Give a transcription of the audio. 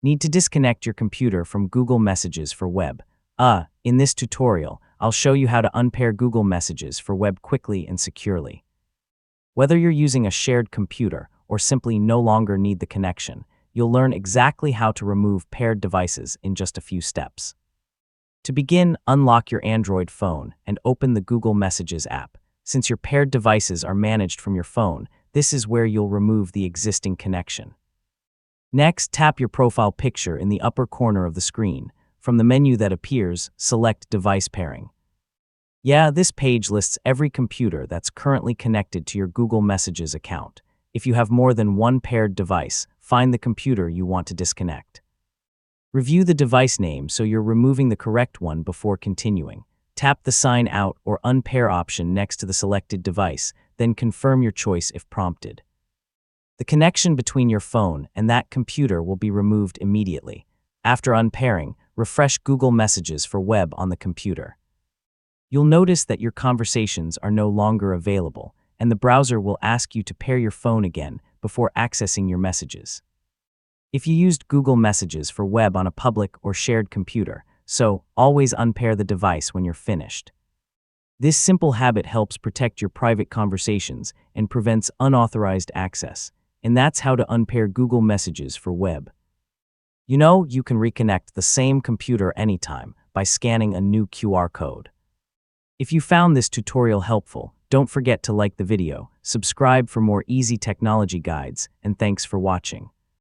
Need to disconnect your computer from Google Messages for web. In this tutorial, I'll show you how to unpair Google Messages for web quickly and securely. Whether you're using a shared computer or simply no longer need the connection, you'll learn exactly how to remove paired devices in just a few steps. To begin, unlock your Android phone and open the Google Messages app. Since your paired devices are managed from your phone, this is where you'll remove the existing connection. Next, tap your profile picture in the upper corner of the screen. From the menu that appears, select Device Pairing. This page lists every computer that's currently connected to your Google Messages account. If you have more than one paired device, find the computer you want to disconnect. Review the device name so you're removing the correct one before continuing. Tap the Sign Out or Unpair option next to the selected device, then confirm your choice if prompted. The connection between your phone and that computer will be removed immediately. After unpairing, refresh Google Messages for web on the computer. You'll notice that your conversations are no longer available, and the browser will ask you to pair your phone again before accessing your messages. If you used Google Messages for web on a public or shared computer, so always unpair the device when you're finished. This simple habit helps protect your private conversations and prevents unauthorized access, and that's how to unpair Google Messages for web. You can reconnect the same computer anytime by scanning a new QR code. If you found this tutorial helpful, don't forget to like the video, subscribe for more easy technology guides, and thanks for watching.